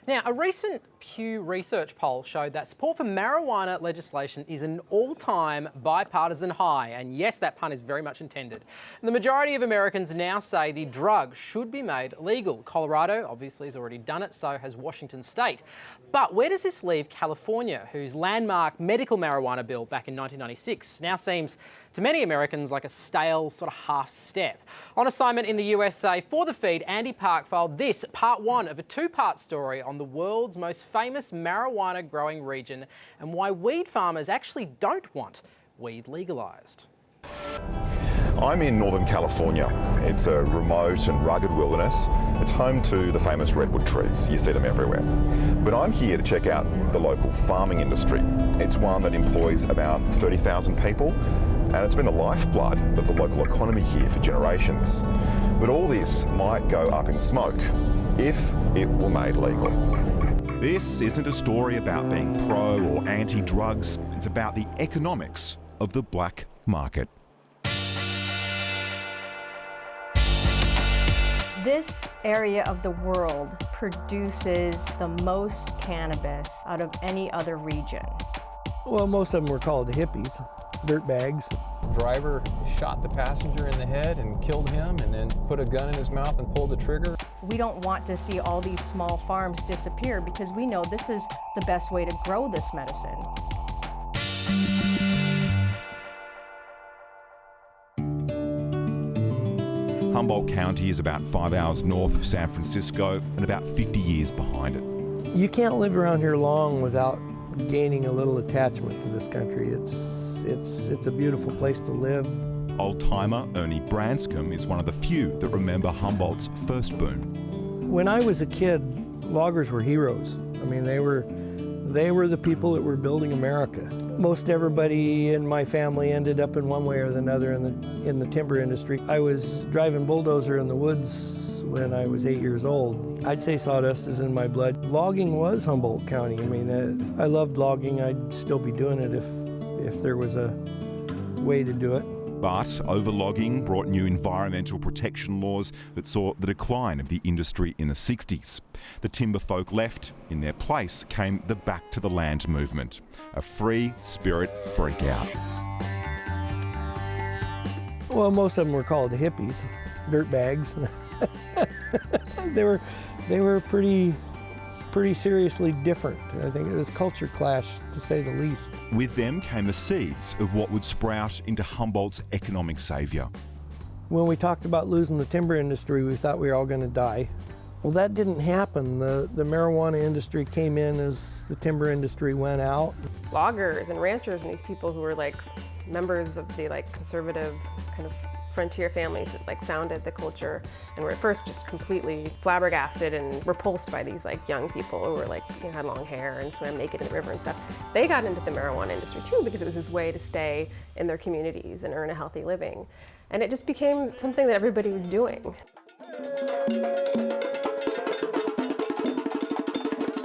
Now, a recent Pew Research poll showed that support for marijuana legislation is an all-time bipartisan high. And yes, that pun is very much intended. The majority of Americans now say the drug should be made legal. Colorado obviously has already done it, so has Washington State. But where does this leave California, whose landmark medical marijuana bill back in 1996 now seems to many Americans like a stale sort of half step? On assignment in the USA for The Feed, Andy Park filed this, part one of a two-part story on the world's most famous marijuana growing region and why weed farmers actually don't want weed legalised. I'm in Northern California. It's a remote and rugged wilderness. It's home to the famous redwood trees. You see them everywhere. But I'm here to check out the local farming industry. It's one that employs about 30,000 people, and it's been the lifeblood of the local economy here for generations. But all this might go up in smoke if it were made legal. This isn't a story about being pro or anti-drugs. It's about the economics of the black market. This area of the world produces the most cannabis out of any other region. Well, most of them were called hippies, dirtbags. The driver shot the passenger in the head and killed him, and then put a gun in his mouth and pulled the trigger. We don't want to see all these small farms disappear because we know this is the best way to grow this medicine. Humboldt County is about 5 hours north of San Francisco and about 50 years behind it. You can't live around here long without gaining a little attachment to this country. It's a beautiful place to live. Old-timer Ernie Branscombe is one of the few that remember Humboldt's first boom. When I was a kid, loggers were heroes. I mean, they were the people that were building America. Most everybody in my family ended up in one way or another in the timber industry. I was driving bulldozer in the woods when I was 8 years old. I'd say sawdust is in my blood. Logging was Humboldt County. I mean, I loved logging. I'd still be doing it if there was a way to do it. But overlogging brought new environmental protection laws that saw the decline of the industry in the 60s. The timber folk left. In their place came the Back to the Land movement, a free spirit freak out. Well, most of them were called hippies, dirtbags. They were pretty seriously different. I think it was culture clash, to say the least. With them came the seeds of what would sprout into Humboldt's economic saviour. When we talked about losing the timber industry, we thought we were all going to die. Well, that didn't happen. The marijuana industry came in as the timber industry went out. Loggers and ranchers and these people who were like members of the conservative kind of frontier families that founded the culture and were at first just completely flabbergasted and repulsed by these young people who were had long hair and swam naked in the river and stuff. They got into the marijuana industry too because it was his way to stay in their communities and earn a healthy living. And it just became something that everybody was doing.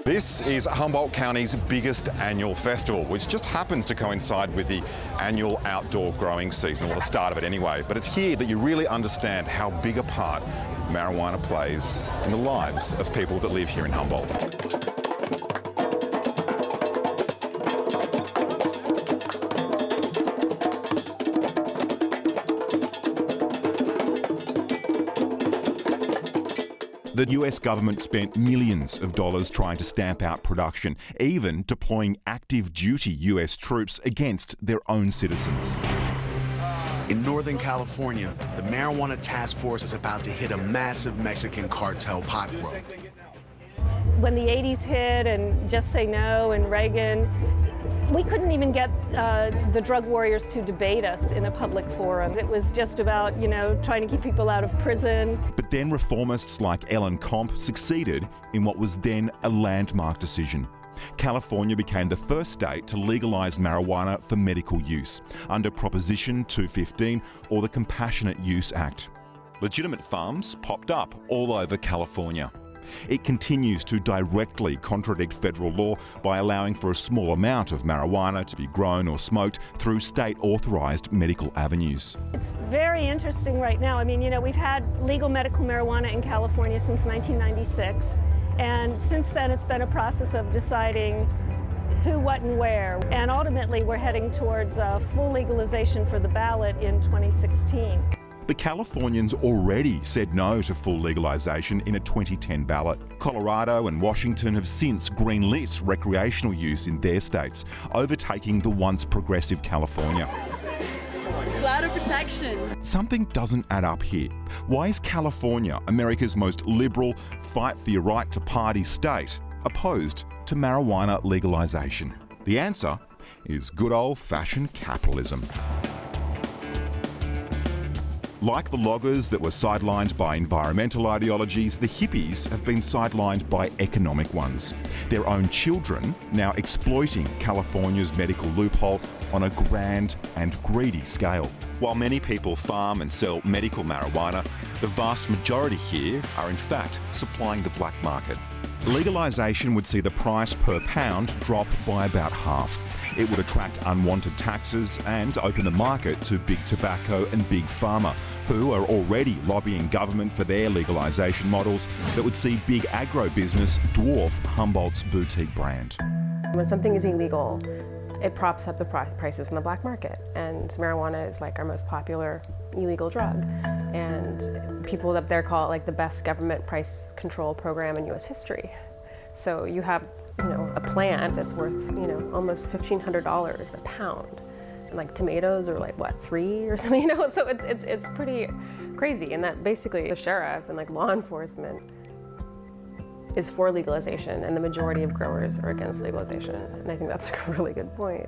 This is Humboldt County's biggest annual festival, which just happens to coincide with the annual outdoor growing season, or the start of it anyway. But it's here that you really understand how big a part marijuana plays in the lives of people that live here in Humboldt. The US government spent millions of dollars trying to stamp out production, even deploying active duty US troops against their own citizens. In Northern California, the Marijuana Task Force is about to hit a massive Mexican cartel pot grow. When the 80s hit and Just Say No and Reagan, we couldn't even get the drug warriors to debate us in a public forum. It was just about, trying to keep people out of prison. But then reformists like Ellen Comp succeeded in what was then a landmark decision. California became the first state to legalise marijuana for medical use under Proposition 215 or the Compassionate Use Act. Legitimate farms popped up all over California. It continues to directly contradict federal law by allowing for a small amount of marijuana to be grown or smoked through state-authorised medical avenues. It's very interesting right now. I mean, we've had legal medical marijuana in California since 1996, And since then, it's been a process of deciding who, what, and where. And ultimately, we're heading towards full legalization for the ballot in 2016. But Californians already said no to full legalisation in a 2010 ballot. Colorado and Washington have since greenlit recreational use in their states, overtaking the once progressive California. Ladder protection. Something doesn't add up here. Why is California, America's most liberal, fight for your right to party state, opposed to marijuana legalisation? The answer is good old-fashioned capitalism. Like the loggers that were sidelined by environmental ideologies, the hippies have been sidelined by economic ones. Their own children now exploiting California's medical loophole on a grand and greedy scale. While many people farm and sell medical marijuana, the vast majority here are in fact supplying the black market. Legalisation would see the price per pound drop by about half. It would attract unwanted taxes and open the market to big tobacco and big pharma, who are already lobbying government for their legalisation models that would see big agro-business dwarf Humboldt's boutique brand. When something is illegal, it props up the prices in the black market, and marijuana is like our most popular illegal drug. And people up there call it like the best government price control program in US history. So you have, a plant that's worth, almost $1,500 a pound. And like tomatoes are like what, $3 or something, So it's pretty crazy. And that basically the sheriff and like law enforcement is for legalization, and the majority of growers are against legalization. And I think that's a really good point.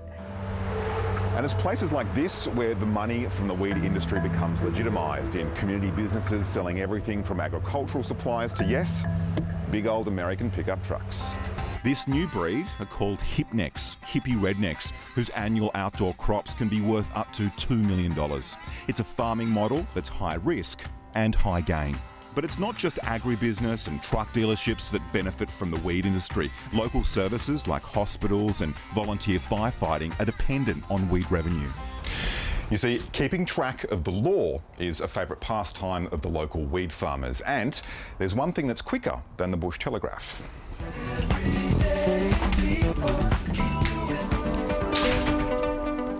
And it's places like this where the money from the weed industry becomes legitimised in community businesses selling everything from agricultural supplies to, yes, big old American pickup trucks. This new breed are called hipnecks, hippie rednecks, whose annual outdoor crops can be worth up to $2 million. It's a farming model that's high risk and high gain. But it's not just agribusiness and truck dealerships that benefit from the weed industry. Local services like hospitals and volunteer firefighting are dependent on weed revenue. You see, keeping track of the law is a favourite pastime of the local weed farmers, and there's one thing that's quicker than the Bush Telegraph.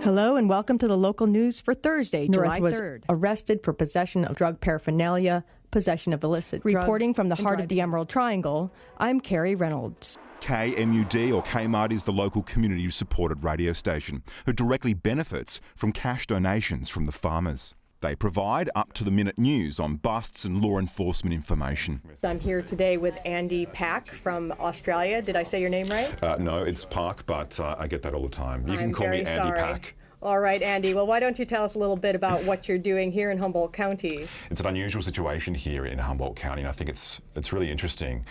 Hello and welcome to the local news for Thursday, July 3rd. North was arrested for possession of drug paraphernalia, possession of illicit drugs. Reporting from the heart of the Emerald Triangle, I'm Carrie Reynolds. KMUD, or Kmart, is the local community-supported radio station who directly benefits from cash donations from the farmers. They provide up-to-the-minute news on busts and law enforcement information. I'm here today with Andy Pack from Australia. Did I say your name right? No, it's Park, but I get that all the time. You can call me Andy Pack. All right, Andy. Well, why don't you tell us a little bit about what you're doing here in Humboldt County? It's an unusual situation here in Humboldt County, and I think it's really interesting.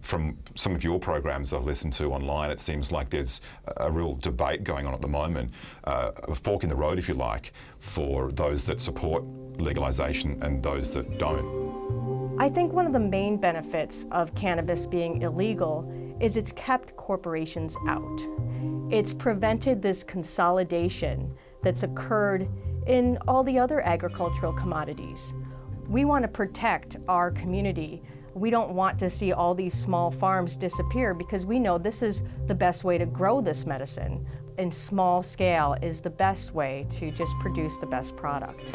From some of your programs I've listened to online, it seems like there's a real debate going on at the moment, a fork in the road, if you like, for those that support legalisation and those that don't. I think one of the main benefits of cannabis being illegal is it's kept corporations out. It's prevented this consolidation that's occurred in all the other agricultural commodities. We want to protect our community. We don't want to see all these small farms disappear because we know this is the best way to grow this medicine. In small scale is the best way to just produce the best product.